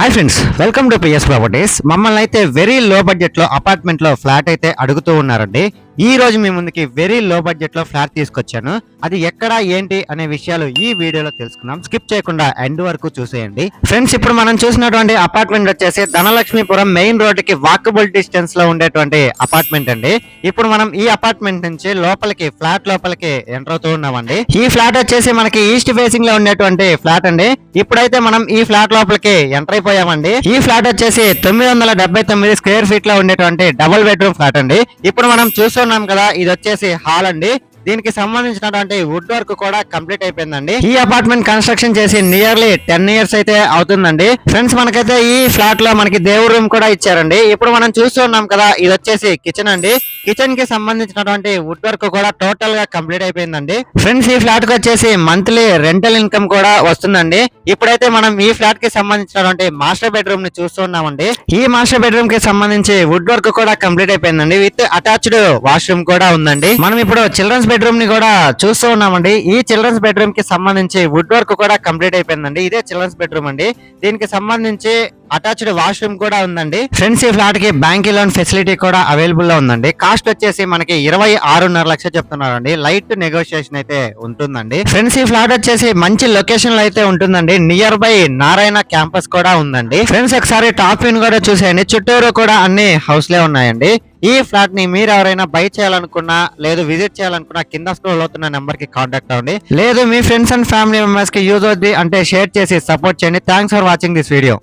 Hi friends, welcome to PS properties. మమ్మల్ని అయితే very low budget లో అపార్ట్మెంట్ లో ఫ్లాట్ అయితే అడుగుతూ ఉన్నారండి. ఈ రోజు మీ ముందుకి వెరీ లో బడ్జెట్ లో ఫ్లాట్ తీసుకొచ్చాను. అది ఎక్కడ ఏంటి అనే విషయాలు ఈ వీడియోలో తెలుసుకుందాం. స్కిప్ చేయకుండా ఎండ్ వరకు చూసేయండి. ఫ్రెండ్స్, ఇప్పుడు మనం చూసినటువంటి అపార్ట్మెంట్ వచ్చేసి ధనలక్ష్మీపురం మెయిన్ రోడ్ కి వాకబుల్ డిస్టెన్స్ లో ఉండేటువంటి అపార్ట్మెంట్ అండి. ఇప్పుడు మనం ఈ అపార్ట్మెంట్ నుంచి లోపలికి ఫ్లాట్ లోపలికి ఎంటర్ అవుతూ ఉన్నామండి. ఈ ఫ్లాట్ వచ్చేసి మనకి ఈస్ట్ ఫేసింగ్ లో ఉండేటువంటి ఫ్లాట్ అండి. ఇప్పుడైతే మనం ఈ ఫ్లాట్ లోపలికి ఎంటర్ అయిపోయామండి. ఈ ఫ్లాట్ వచ్చేసి 979 స్క్వేర్ ఫీట్ లో ఉండేటువంటి డబుల్ బెడ్రూమ్ ఫ్లాట్ అండి. ఇప్పుడు మనం చూస్తున్నాం కదా, ఇది వచ్చేసి హాల్ అండి. దీనికి సంబంధించినటువంటి వుడ్ వర్క్ కూడా కంప్లీట్ అయిపోయిందండి. ఈ అపార్ట్మెంట్ కన్స్ట్రక్షన్ చేసి నియర్లీ 10 ఇయర్స్ అయితే అవుతుందండి. ఫ్రెండ్స్, మనకైతే ఈ ఫ్లాట్ లో మనకి దేవుడి రూమ్ కూడా ఇచ్చారండి. ఇప్పుడు మనం చూస్తున్నాం కదా, ఇది వచ్చేసి కిచెన్ అండి. కిచెన్ కి సంబంధించినటువంటి వుడ్ వర్క్ కూడా టోటల్ గా కంప్లీట్ అయిపోయిందండి. ఫ్రెండ్స్, ఈ ఫ్లాట్ కి వచ్చేసి మంత్లీ రెంటల్ ఇన్కమ్ కూడా వస్తుందండి. ఇప్పుడైతే మనం ఈ ఫ్లాట్ కి సంబంధించినటువంటి మాస్టర్ బెడ్రూమ్ ని చూస్తున్నామండి. ఈ మాస్టర్ బెడ్రూమ్ కి సంబంధించి వుడ్ వర్క్ కూడా కంప్లీట్ అయిపోయిందండి. విత్ అటాచ్డ్ వాష్రూమ్ కూడా ఉందండి. మనం ఇప్పుడు చిల్డ్రన్స్ బెడ్రూమ్ ని కూడా చూస్తూ ఉన్నామండి. ఈ చిల్డ్రన్స్ బెడ్రూమ్ కి సంబంధించి వుడ్ వర్క్ కూడా కంప్లీట్ అయిపోయిందండి. ఇదే చిల్డ్రన్స్ బెడ్రూమ్ అండి. దీనికి సంబంధించి అటాచ్డ్ వాష్రూమ్ కూడా ఉందండి. ఫ్రెండ్స్, ఈ ఫ్లాట్ కి బ్యాంక్ లోన్ ఫెసిలిటీ కూడా అవైలబుల్ లో ఉందండి. కాస్ట్ వచ్చేసి మనకి 26.5 లక్షలు చెప్తున్నారండి. లైట్ నెగోషియేషన్ అయితే ఉంటుందండి. ఫ్రెండ్స్, ఈ ఫ్లాట్ వచ్చేసి మంచి లొకేషన్ లో అయితే ఉంటుందండి. నియర్ బై నారాయణ క్యాంపస్ కూడా ఉందండి. ఫ్రెండ్స్, ఒకసారి టాప్ వ్యూ కూడా చూసేయండి. చుట్టూరు కూడా అన్ని హౌస్ లే ఉన్నాయండి. ఈ ఫ్లాట్ ని మీరు ఎవరైనా బై చేయాలనుకున్నా లేదు విజిట్ చేయాలనుకున్నా కింద స్క్రోల్ అవుతున్న నెంబర్ కి కాంటాక్ట్ అవ్వండి. లేదు మీ ఫ్రెండ్స్ అండ్ ఫ్యామిలీ మెంబర్స్ కి యూజ్ అవుద్ది అంటే షేర్ చేసి సపోర్ట్ చేయండి. Thanks for watching this video.